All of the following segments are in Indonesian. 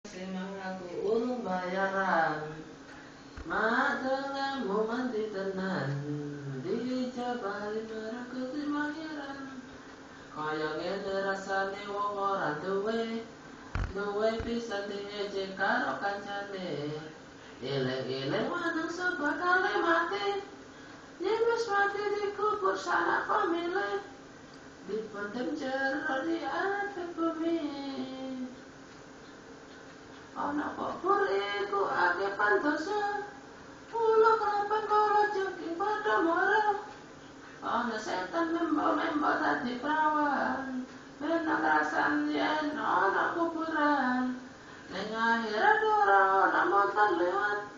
Semangaku urung bayaran Madengamu mandi tenan Dijabari merakuti pangeran Kaya ngene rasane wong ora duwe pisan diejek karo kancane Eleng-eleng manung sebakale mati Yen wis mati dikubur sanak famile Dipendem jero di atas bumi Ana kubur iku akeh pandosa Mula kapan kala jengking padha mara Ana setan membo-membo dadi prawan Benang rasan yen ana kuburan Ning akhirat ora ana montor lewat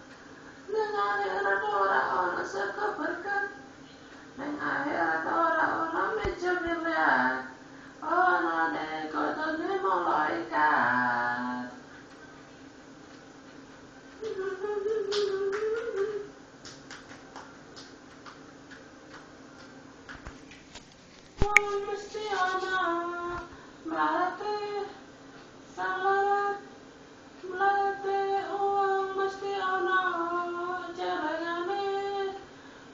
Ning akhirat ora ana saka berkat Ning akhirat ora ana meja miliar Ana kodone malaikat Mesti ana melate salalat melate uang mesti ana jarangane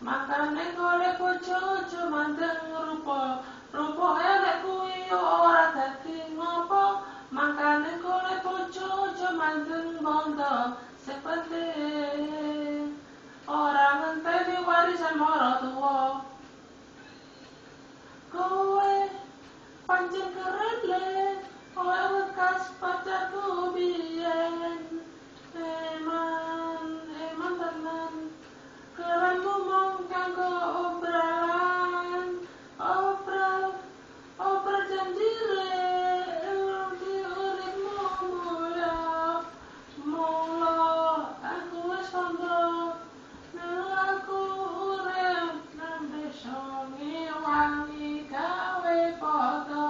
makane golek bojo mandeng rupa elek kuwi ora dadi ngopo makane golek bojo mandeng bondo sing penting ora ngenteni warisan maratuwa kowe pancen keren le kowe bekas pacarku biyen eman tenan kerenmu mong kanggo obral janjire di uripmu mula aku wis tangga aku urip nang desa wangi gawe foto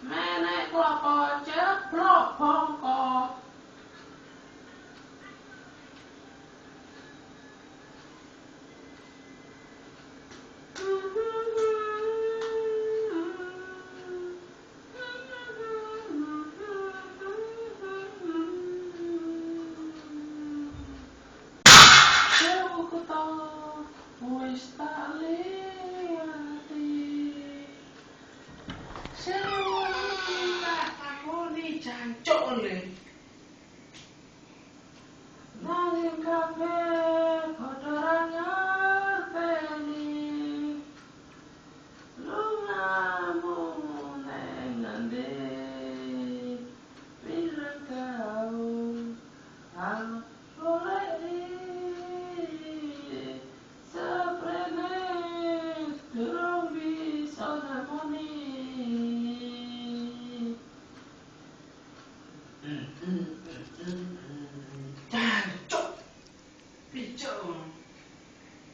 menek klopo ceplok bongkok Sewu tau wis tak liwati Sewu tak takoni jancuk le Nanging kabeh padha ora ngerteni Lungamu neng ngendi pirang taun golek seprene durung bisa nemoni Jancuk pijo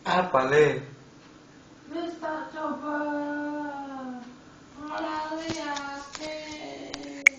Apa le? wis tak coba